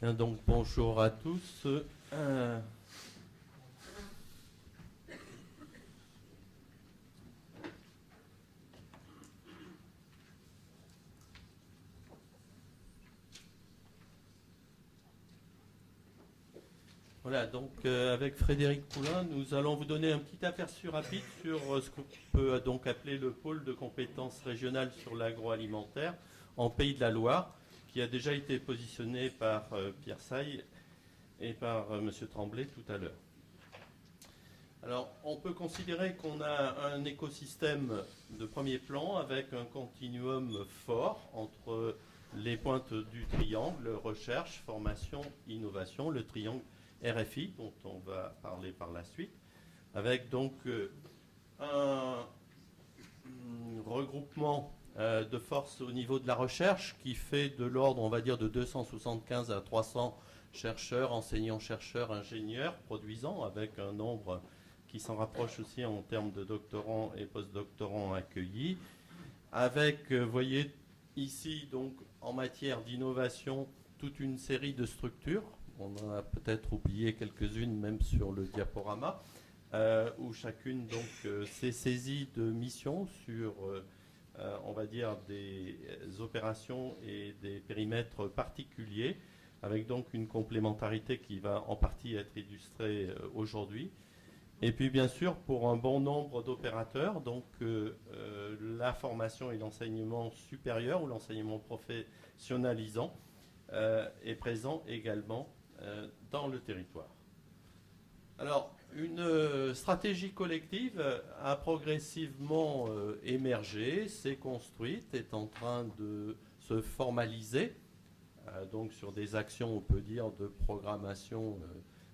Bien, donc bonjour à tous. Voilà, donc avec Frédéric Poulain, nous allons vous donner un petit aperçu rapide sur ce qu'on peut donc appeler le pôle de compétences régionales sur l'agroalimentaire en Pays de la Loire, qui a déjà été positionné par Pierre Saille et par Monsieur Tremblay tout à l'heure. Alors, on peut considérer qu'on a un écosystème de premier plan avec un continuum fort entre les pointes du triangle, recherche, formation, innovation, le triangle RFI, dont on va parler par la suite, avec donc un regroupement de forces au niveau de la recherche qui fait de l'ordre, on va dire, de 275 à 300 chercheurs, enseignants-chercheurs, ingénieurs, produisants, avec un nombre qui s'en rapproche aussi en termes de doctorants et post-doctorants accueillis, avec, vous voyez, ici, donc, en matière d'innovation, toute une série de structures. On en a peut-être oublié quelques-unes, même sur le diaporama, où chacune donc s'est saisie de missions sur, on va dire, des opérations et des périmètres particuliers, avec donc une complémentarité qui va en partie être illustrée aujourd'hui. Et puis bien sûr, pour un bon nombre d'opérateurs, donc la formation et l'enseignement supérieur ou l'enseignement professionnalisant est présent également dans le territoire. Alors, une stratégie collective a progressivement émergé, s'est construite, est en train de se formaliser, donc sur des actions, on peut dire, de programmation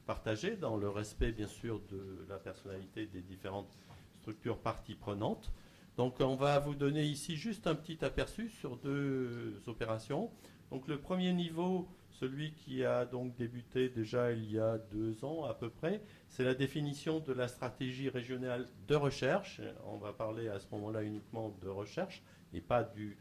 partagée, dans le respect, bien sûr, de la personnalité des différentes structures parties prenantes. Donc, on va vous donner ici juste un petit aperçu sur deux opérations. Donc, le premier niveau, celui qui a donc débuté déjà il y a 2 ans à peu près, c'est la définition de la stratégie régionale de recherche. On va parler à ce moment-là uniquement de recherche et pas du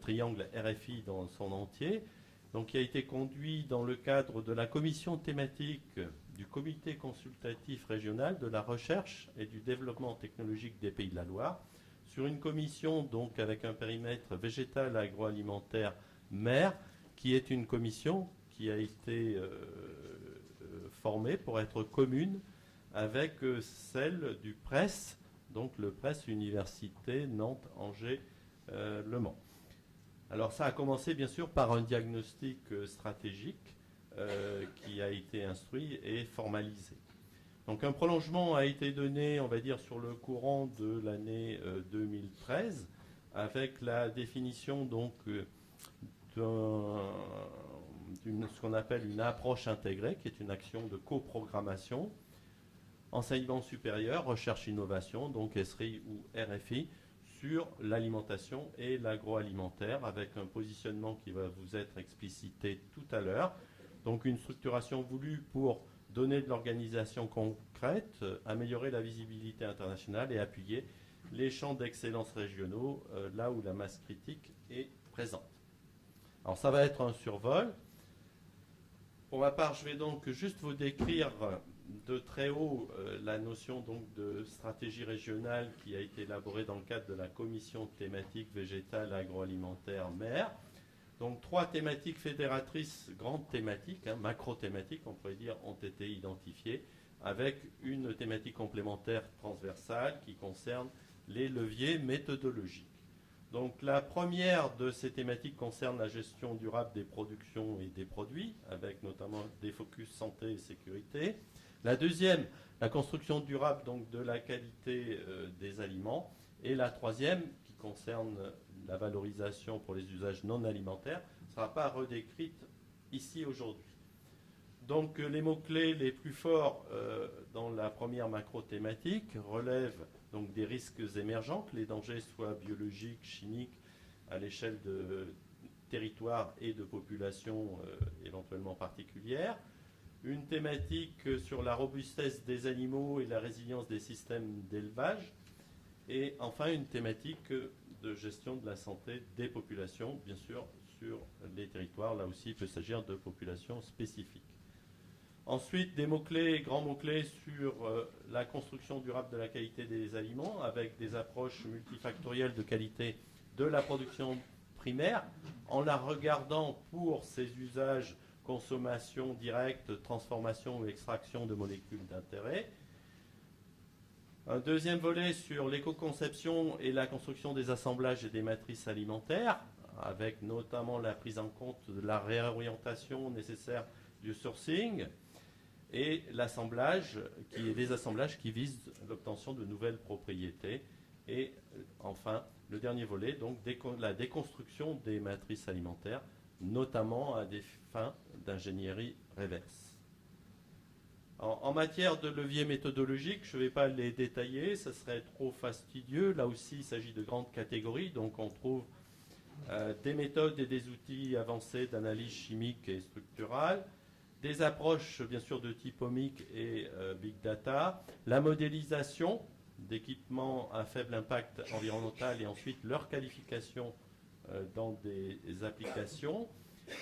triangle RFI dans son entier. Donc, qui a été conduit dans le cadre de la commission thématique du comité consultatif régional de la recherche et du développement technologique des Pays de la Loire, sur une commission donc avec un périmètre végétal agroalimentaire mer, qui est une commission qui a été formée pour être commune avec celle du PRES, donc le PRES Université Nantes-Angers-Le Mans. Alors ça a commencé bien sûr par un diagnostic stratégique qui a été instruit et formalisé. Donc un prolongement a été donné, on va dire, sur le courant de l'année 2013 avec la définition donc ce qu'on appelle une approche intégrée, qui est une action de coprogrammation, enseignement supérieur, recherche-innovation, donc SRI ou RFI, sur l'alimentation et l'agroalimentaire, avec un positionnement qui va vous être explicité tout à l'heure. Donc une structuration voulue pour donner de l'organisation concrète, améliorer la visibilité internationale et appuyer les champs d'excellence régionaux là où la masse critique est présente. Alors ça va être un survol. Pour ma part, je vais donc juste vous décrire de très haut la notion donc de stratégie régionale qui a été élaborée dans le cadre de la commission thématique végétale agroalimentaire mer. Donc 3 thématiques fédératrices, grandes thématiques, macro-thématiques on pourrait dire, ont été identifiées, avec une thématique complémentaire transversale qui concerne les leviers méthodologiques. Donc la première de ces thématiques concerne la gestion durable des productions et des produits, avec notamment des focus santé et sécurité. La deuxième, la construction durable donc de la qualité des aliments. Et la troisième, qui concerne la valorisation pour les usages non alimentaires, ne sera pas redécrite ici aujourd'hui. Donc les mots-clés les plus forts dans la première macro-thématique relèvent donc des risques émergents, que les dangers soient biologiques, chimiques, à l'échelle de territoires et de populations éventuellement particulières. Une thématique sur la robustesse des animaux et la résilience des systèmes d'élevage. Et enfin, une thématique de gestion de la santé des populations, bien sûr, sur les territoires. Là aussi, il peut s'agir de populations spécifiques. Ensuite, des mots-clés, grands mots-clés sur la construction durable de la qualité des aliments avec des approches multifactorielles de qualité de la production primaire en la regardant pour ses usages consommation directe, transformation ou extraction de molécules d'intérêt. Un deuxième volet sur l'éco-conception et la construction des assemblages et des matrices alimentaires, avec notamment la prise en compte de la réorientation nécessaire du sourcing et l'assemblage, des assemblages qui visent l'obtention de nouvelles propriétés. Et enfin, le dernier volet, donc la déconstruction des matrices alimentaires, notamment à des fins d'ingénierie reverse. En matière de leviers méthodologiques, je ne vais pas les détailler, ce serait trop fastidieux. Là aussi, il s'agit de grandes catégories, donc on trouve des méthodes et des outils avancés d'analyse chimique et structurale, des approches bien sûr de type omique et big data, la modélisation d'équipements à faible impact environnemental et ensuite leur qualification dans des applications,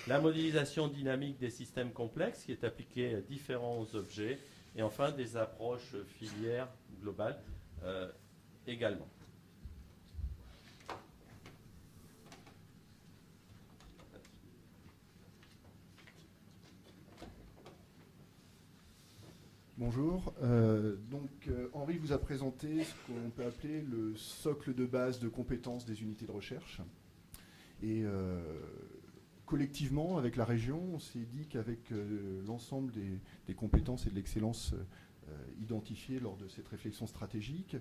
la modélisation dynamique des systèmes complexes qui est appliquée à différents objets et enfin des approches filières globales également. Bonjour. Henri vous a présenté ce qu'on peut appeler le socle de base de compétences des unités de recherche. Et collectivement, avec la région, on s'est dit qu'avec l'ensemble des compétences et de l'excellence identifiées lors de cette réflexion stratégique,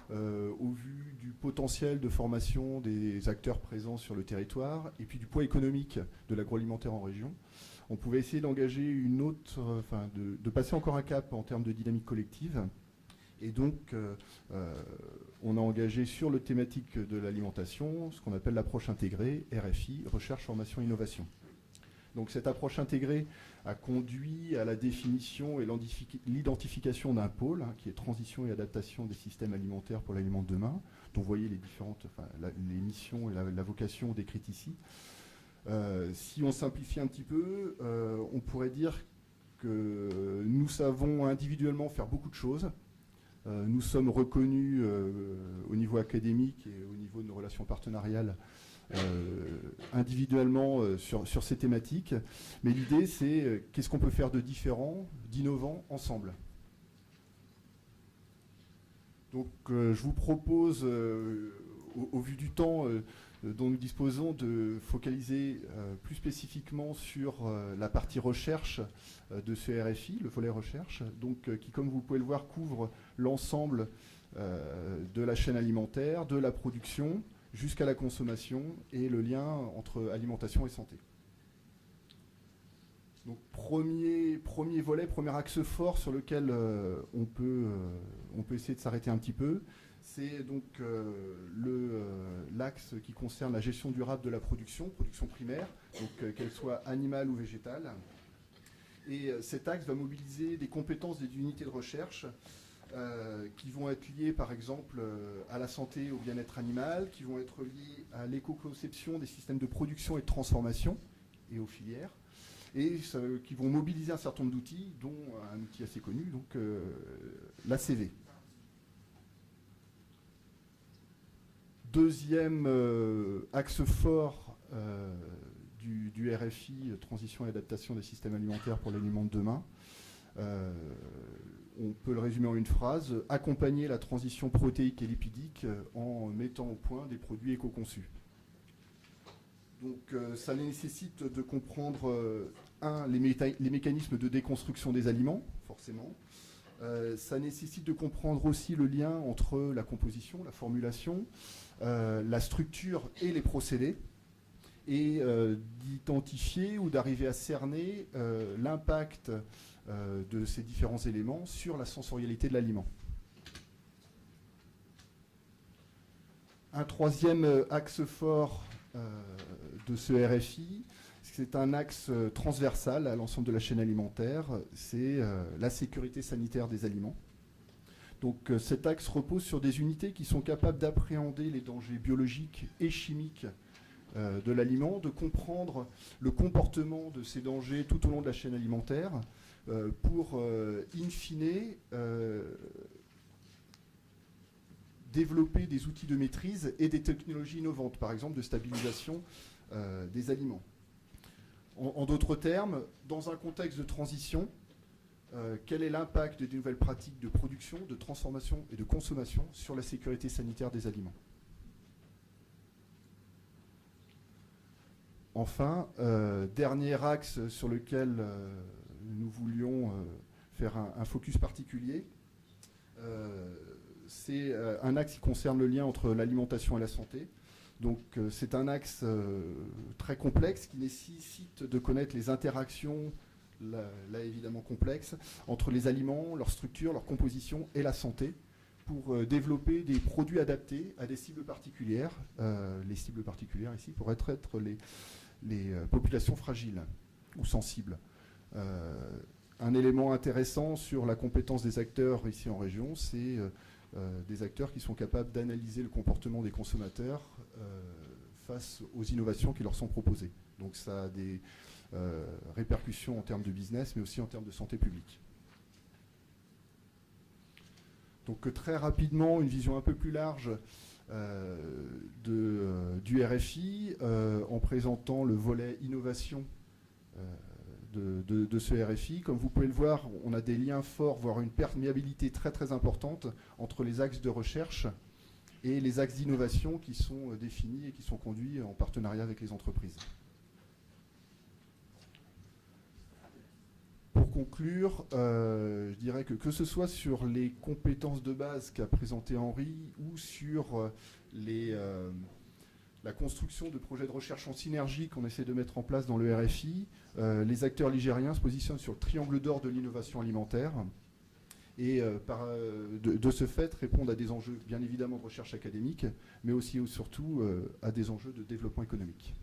au vu du potentiel de formation des acteurs présents sur le territoire et puis du poids économique de l'agroalimentaire en région, on pouvait essayer d'engager une autre, de passer encore un cap en termes de dynamique collective. Et donc, on a engagé sur le thématique de l'alimentation ce qu'on appelle l'approche intégrée, RFI, recherche, formation, innovation. Donc cette approche intégrée a conduit à la définition et l'identification d'un pôle, qui est transition et adaptation des systèmes alimentaires pour l'aliment de demain, dont vous voyez les différentes, les missions et la vocation décrites ici. Si on simplifie un petit peu, on pourrait dire que nous savons individuellement faire beaucoup de choses. Nous sommes reconnus au niveau académique et au niveau de nos relations partenariales individuellement sur ces thématiques. Mais l'idée, c'est qu'est-ce qu'on peut faire de différent, d'innovant ensemble. Donc je vous propose, au vu du temps dont nous disposons, de focaliser plus spécifiquement sur la partie recherche de ce RFI, le volet recherche, donc qui, comme vous pouvez le voir, couvre l'ensemble de la chaîne alimentaire, de la production jusqu'à la consommation et le lien entre alimentation et santé. Donc premier volet, premier axe fort sur lequel on peut essayer de s'arrêter un petit peu, c'est donc l'axe qui concerne la gestion durable de la production primaire, donc qu'elle soit animale ou végétale. Et cet axe va mobiliser des compétences des unités de recherche qui vont être liées par exemple à la santé et au bien-être animal, qui vont être liées à l'éco-conception des systèmes de production et de transformation et aux filières, et qui vont mobiliser un certain nombre d'outils, dont un outil assez connu, donc l'ACV. Deuxième axe fort du RFI, transition et adaptation des systèmes alimentaires pour l'aliment de demain. On peut le résumer en une phrase, accompagner la transition protéique et lipidique en mettant au point des produits éco-conçus. Donc ça nécessite de comprendre, les mécanismes de déconstruction des aliments, forcément. Ça nécessite de comprendre aussi le lien entre la composition, la formulation, la structure et les procédés, et d'identifier ou d'arriver à cerner l'impact de ces différents éléments sur la sensorialité de l'aliment. Un troisième axe fort de ce RFI, c'est un axe transversal à l'ensemble de la chaîne alimentaire, c'est la sécurité sanitaire des aliments. Donc cet axe repose sur des unités qui sont capables d'appréhender les dangers biologiques et chimiques de l'aliment, de comprendre le comportement de ces dangers tout au long de la chaîne alimentaire, pour, in fine, développer des outils de maîtrise et des technologies innovantes, par exemple de stabilisation des aliments. En d'autres termes, dans un contexte de transition, quel est l'impact des nouvelles pratiques de production, de transformation et de consommation sur la sécurité sanitaire des aliments? Enfin, dernier axe sur lequel nous voulions faire un focus particulier, c'est un axe qui concerne le lien entre l'alimentation et la santé. Donc c'est un axe très complexe qui nécessite de connaître les interactions, là évidemment complexes, entre les aliments, leur structure, leur composition et la santé, pour développer des produits adaptés à des cibles particulières. Les cibles particulières ici pourraient être les populations fragiles ou sensibles. Un élément intéressant sur la compétence des acteurs ici en région, c'est des acteurs qui sont capables d'analyser le comportement des consommateurs face aux innovations qui leur sont proposées. Donc ça a des répercussions en termes de business, mais aussi en termes de santé publique. Donc très rapidement, une vision un peu plus large du RFI, en présentant le volet innovation de ce RFI. Comme vous pouvez le voir, on a des liens forts, voire une perméabilité très très importante entre les axes de recherche et les axes d'innovation qui sont définis et qui sont conduits en partenariat avec les entreprises. Pour conclure, je dirais que ce soit sur les compétences de base qu'a présenté Henri ou sur la construction de projets de recherche en synergie qu'on essaie de mettre en place dans le RFI, les acteurs ligériens se positionnent sur le triangle d'or de l'innovation alimentaire et de ce fait répondent à des enjeux bien évidemment de recherche académique, mais aussi ou surtout à des enjeux de développement économique.